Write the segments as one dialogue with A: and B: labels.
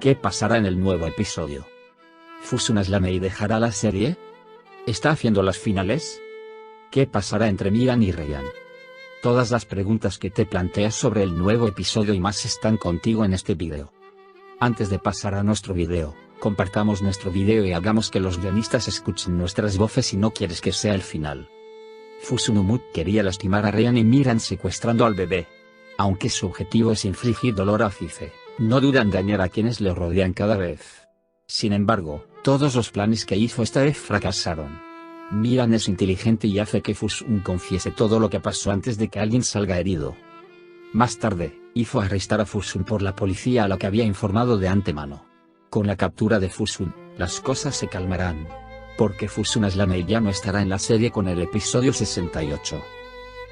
A: ¿Qué pasará en el nuevo episodio? ¿Fusun Aslaney dejará la serie? ¿Está haciendo las finales? ¿Qué pasará entre Miran y Ryan? Todas las preguntas que te planteas sobre el nuevo episodio y más están contigo en este video. Antes de pasar a nuestro video, compartamos nuestro video y hagamos que los guionistas escuchen nuestras voces si no quieres que sea el final. Fusun Umut quería lastimar a Ryan y Miran secuestrando al bebé. Aunque su objetivo es infligir dolor a Azize, no duda en dañar a quienes le rodean cada vez. Sin embargo, todos los planes que hizo esta vez fracasaron. Miran es inteligente y hace que Fusun confiese todo lo que pasó antes de que alguien salga herido. Más tarde, hizo arrestar a Fusun por la policía a la que había informado de antemano. Con la captura de Fusun, las cosas se calmarán. Porque Fusun Aslaney ya no estará en la serie con el episodio 68.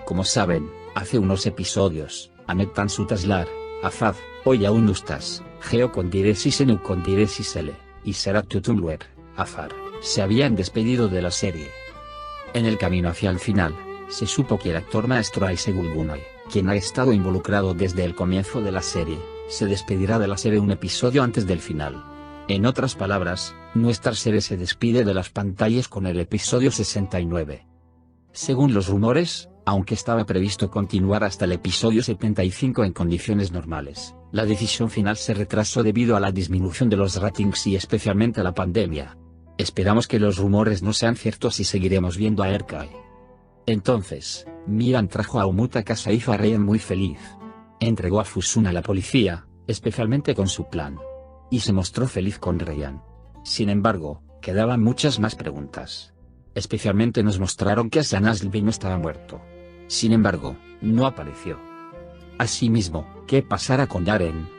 A: Como saben, hace unos episodios, Ahmet Tansut Aslar, Azad, Oyaun Ustas, Geo Kondiresis Enu Kondiresis L, y Serap Tutunluer, Azar, se habían despedido de la serie. En el camino hacia el final, se supo que el actor maestro Aysegul Gunay, quien ha estado involucrado desde el comienzo de la serie, se despedirá de la serie un episodio antes del final. En otras palabras, nuestra serie se despide de las pantallas con el episodio 69. Según los rumores, aunque estaba previsto continuar hasta el episodio 75 en condiciones normales, la decisión final se retrasó debido a la disminución de los ratings y especialmente a la pandemia. Esperamos que los rumores no sean ciertos y seguiremos viendo a Erkay. Entonces, Miran trajo a Umut a casa y hizo a Ryan muy feliz. Entregó a Fusun a la policía, especialmente con su plan. Y se mostró feliz con Ryan. Sin embargo, quedaban muchas más preguntas. Especialmente nos mostraron que Aslan Aslaney no estaba muerto. Sin embargo, no apareció. Asimismo, ¿qué pasará con Yaren?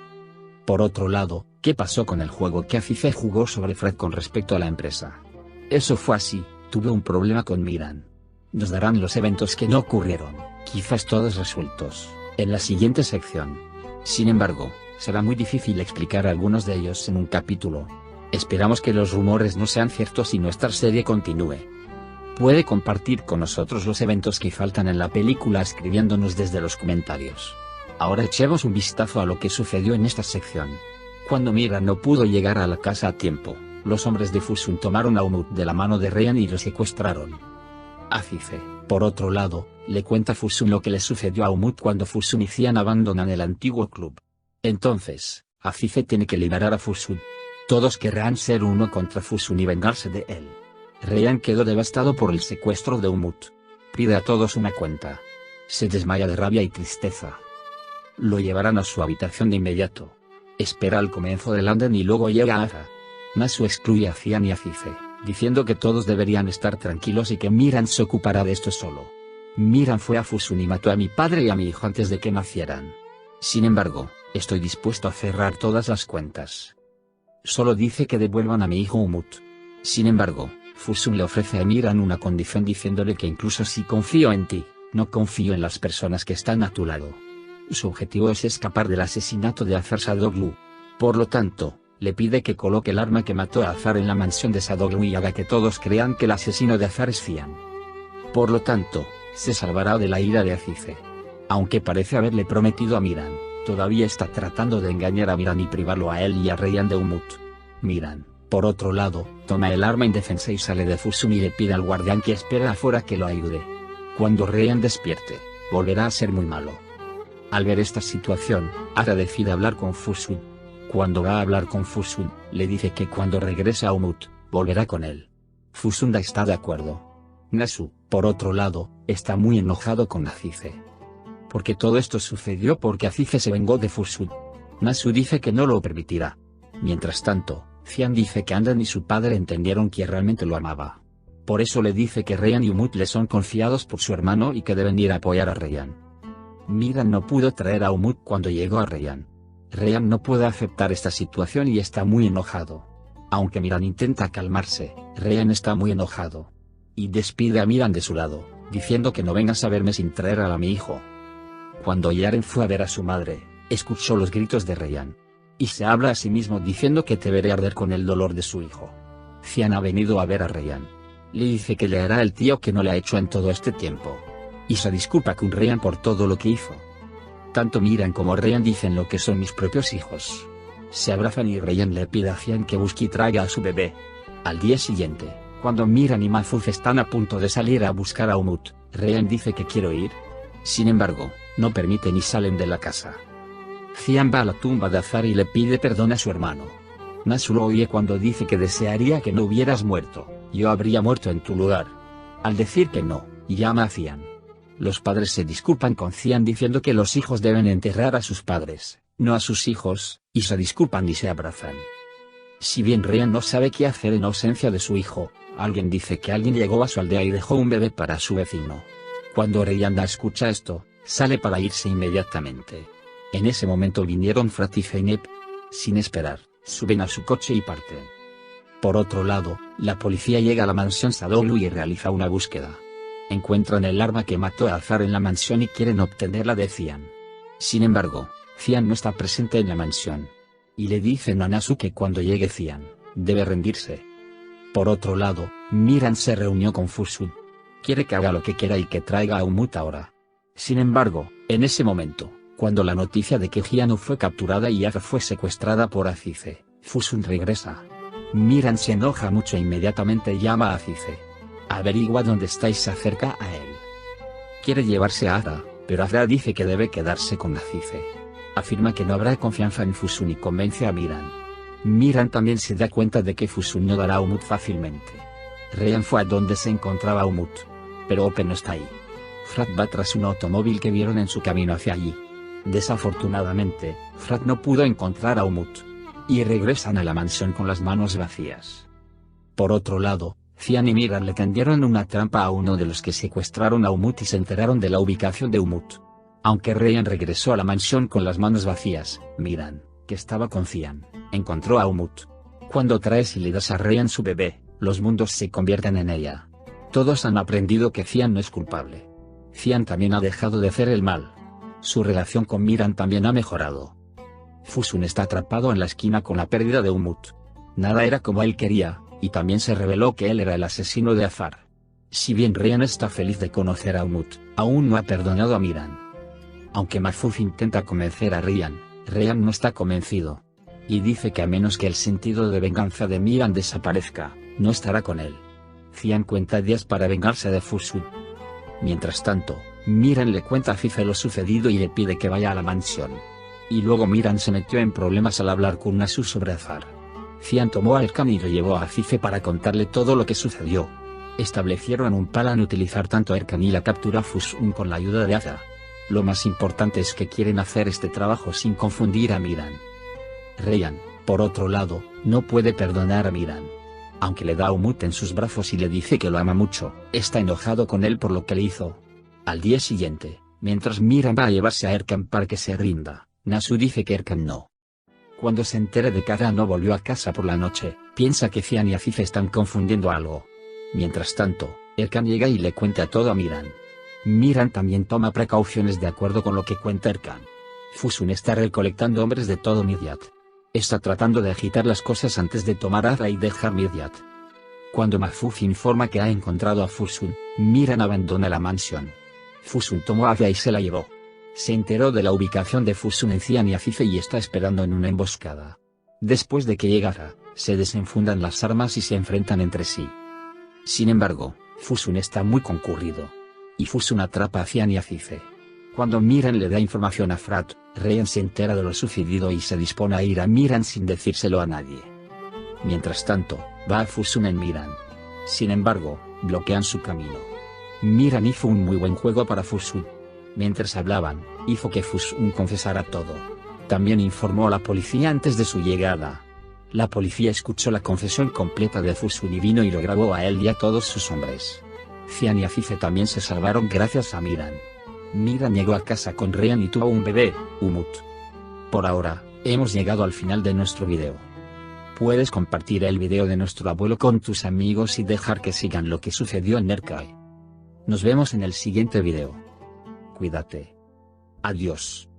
A: Por otro lado, ¿qué pasó con el juego que Azize jugó sobre Fred con respecto a la empresa? Eso fue así, tuve un problema con Miran. Nos darán los eventos que no ocurrieron, quizás todos resueltos, en la siguiente sección. Sin embargo, será muy difícil explicar algunos de ellos en un capítulo. Esperamos que los rumores no sean ciertos y nuestra serie continúe. Puede compartir con nosotros los eventos que faltan en la película escribiéndonos desde los comentarios. Ahora echemos un vistazo a lo que sucedió en esta sección. Cuando Miran no pudo llegar a la casa a tiempo, los hombres de Fusun tomaron a Umut de la mano de Ryan y lo secuestraron. Azize, por otro lado, le cuenta a Fusun lo que le sucedió a Umut cuando Fusun y Cian abandonan el antiguo club. Entonces, Azize tiene que liberar a Fusun. Todos querrán ser uno contra Fusun y vengarse de él. Ryan quedó devastado por el secuestro de Umut. Pide a todos una cuenta. Se desmaya de rabia y tristeza. Lo llevarán a su habitación de inmediato. Espera al comienzo del anden y luego llega a Aza. Nasu excluye a Cian y a Azize, diciendo que todos deberían estar tranquilos y que Miran se ocupará de esto solo. Miran fue a Fusun y mató a mi padre y a mi hijo antes de que nacieran. Sin embargo, estoy dispuesto a cerrar todas las cuentas. Solo dice que devuelvan a mi hijo Umut. Sin embargo, Fusun le ofrece a Miran una condición diciéndole que incluso si confío en ti, no confío en las personas que están a tu lado. Su objetivo es escapar del asesinato de Azar Sadoglu. Por lo tanto, le pide que coloque el arma que mató a Azar en la mansión de Sadoglu y haga que todos crean que el asesino de Azar es Cian. Por lo tanto, se salvará de la ira de Azize. Aunque parece haberle prometido a Miran, todavía está tratando de engañar a Miran y privarlo a él y a Ryan de Umut. Miran, por otro lado, toma el arma indefensa y sale de Fusun y le pide al guardián que espera afuera que lo ayude. Cuando Ryan despierte, volverá a ser muy malo. Al ver esta situación, Ara decide hablar con Fusun. Cuando va a hablar con Fusun, le dice que cuando regrese a Umut, volverá con él. Fusun está de acuerdo. Nasu, por otro lado, está muy enojado con Azize. Porque todo esto sucedió porque Azize se vengó de Fusun. Nasu dice que no lo permitirá. Mientras tanto, Cian dice que Andan y su padre entendieron que realmente lo amaba. Por eso le dice que Ryan y Umut le son confiados por su hermano y que deben ir a apoyar a Ryan. Miran no pudo traer a Umut cuando llegó a Ryan. Ryan no puede aceptar esta situación y está muy enojado. Aunque Miran intenta calmarse, Ryan está muy enojado. Y despide a Miran de su lado, diciendo que no vengas a verme sin traer a mi hijo. Cuando Yaren fue a ver a su madre, escuchó los gritos de Ryan. Y se habla a sí mismo diciendo que deberá arder con el dolor de su hijo. Cian ha venido a ver a Ryan. Le dice que le hará el tío que no le ha hecho en todo este tiempo. Y se disculpa con Ryan por todo lo que hizo. Tanto Miran como Ryan dicen lo que son mis propios hijos. Se abrazan y Ryan le pide a Cian que busque y traiga a su bebé. Al día siguiente, cuando Miran y Mahfouz están a punto de salir a buscar a Umut, Ryan dice que quiere ir. Sin embargo, no permiten y salen de la casa. Cian va a la tumba de Azar y le pide perdón a su hermano. Nasu lo oye cuando dice que desearía que no hubieras muerto, yo habría muerto en tu lugar. Al decir que no, llama a Cian. Los padres se disculpan con Cian diciendo que los hijos deben enterrar a sus padres, no a sus hijos, y se disculpan y se abrazan. Si bien Ryan no sabe qué hacer en ausencia de su hijo, alguien dice que alguien llegó a su aldea y dejó un bebé para su vecino. Cuando Ryan escucha esto, sale para irse inmediatamente. En ese momento vinieron Frat y Zeynep. Sin esperar, suben a su coche y parten. Por otro lado, la policía llega a la mansión Sadoglu y realiza una búsqueda. Encuentran el arma que mató a Azar en la mansión y quieren obtenerla de Cian. Sin embargo, Cian no está presente en la mansión. Y le dicen a Nasu que cuando llegue Cian, debe rendirse. Por otro lado, Miran se reunió con Fusun. Quiere que haga lo que quiera y que traiga a Umut ahora. Sin embargo, en ese momento, cuando la noticia de que Jianu fue capturada y Aza fue secuestrada por Azize, Fusun regresa. Miran se enoja mucho e inmediatamente llama a Azize. Averigua dónde está y se acerca a él. Quiere llevarse a Aza, pero Aza dice que debe quedarse con Azize. Afirma que no habrá confianza en Fusun y convence a Miran. Miran también se da cuenta de que Fusun no dará a Umut fácilmente. Ryan fue a donde se encontraba Umut. Pero Open no está ahí. Frat va tras un automóvil que vieron en su camino hacia allí. Desafortunadamente, Frat no pudo encontrar a Umut. Y regresan a la mansión con las manos vacías. Por otro lado, Cian y Miran le tendieron una trampa a uno de los que secuestraron a Umut y se enteraron de la ubicación de Umut. Aunque Ryan regresó a la mansión con las manos vacías, Miran, que estaba con Cian, encontró a Umut. Cuando traes y le das a Ryan su bebé, los mundos se convierten en ella. Todos han aprendido que Cian no es culpable. Cian también ha dejado de hacer el mal. Su relación con Miran también ha mejorado. Fusun está atrapado en la esquina con la pérdida de Umut. Nada era como él quería, y también se reveló que él era el asesino de Azar. Si bien Ryan está feliz de conocer a Umut, aún no ha perdonado a Miran. Aunque Mahfouz intenta convencer a Ryan, Ryan no está convencido. Y dice que a menos que el sentido de venganza de Miran desaparezca, no estará con él. Cian cuenta días para vengarse de Fusun. Mientras tanto, Miran le cuenta a Azize lo sucedido y le pide que vaya a la mansión. Y luego Miran se metió en problemas al hablar con Nasu sobre Azar. Cian tomó a Erkan y lo llevó a Azize para contarle todo lo que sucedió. Establecieron un plan utilizar tanto a Erkan y la captura a Fusun con la ayuda de Aza. Lo más importante es que quieren hacer este trabajo sin confundir a Miran. Ryan, por otro lado, no puede perdonar a Miran. Aunque le da a Umut en sus brazos y le dice que lo ama mucho, está enojado con él por lo que le hizo. Al día siguiente, mientras Miran va a llevarse a Erkan para que se rinda, Nasu dice que Erkan no. Cuando se entere de que Aza no volvió a casa por la noche, piensa que Cian y Azize están confundiendo algo. Mientras tanto, Erkan llega y le cuenta todo a Miran. Miran también toma precauciones de acuerdo con lo que cuenta Erkan. Fusun está recolectando hombres de todo Midyat. Está tratando de agitar las cosas antes de tomar Aza y dejar Midyat. Cuando Mahfouz informa que ha encontrado a Fusun, Miran abandona la mansión. Fusun tomó a Aza y se la llevó. Se enteró de la ubicación de Fusun en Cian y Azize y está esperando en una emboscada. Después de que llega Aza, se desenfundan las armas y se enfrentan entre sí. Sin embargo, Fusun está muy concurrido. Y Fusun atrapa a Cian y Azize. Cuando Miran le da información a Frat, Ryan se entera de lo sucedido y se dispone a ir a Miran sin decírselo a nadie. Mientras tanto, va a Fusun en Miran. Sin embargo, bloquean su camino. Miran hizo un muy buen juego para Fusun. Mientras hablaban, hizo que Fusun confesara todo. También informó a la policía antes de su llegada. La policía escuchó la confesión completa de Fusun y vino y lo grabó a él y a todos sus hombres. Cian y Azize también se salvaron gracias a Miran. Miran llegó a casa con Ryan y tuvo un bebé, Umut. Por ahora, hemos llegado al final de nuestro video. Puedes compartir el video de nuestro abuelo con tus amigos y dejar que sigan lo que sucedió en Nerkai. Nos vemos en el siguiente video. Cuídate. Adiós.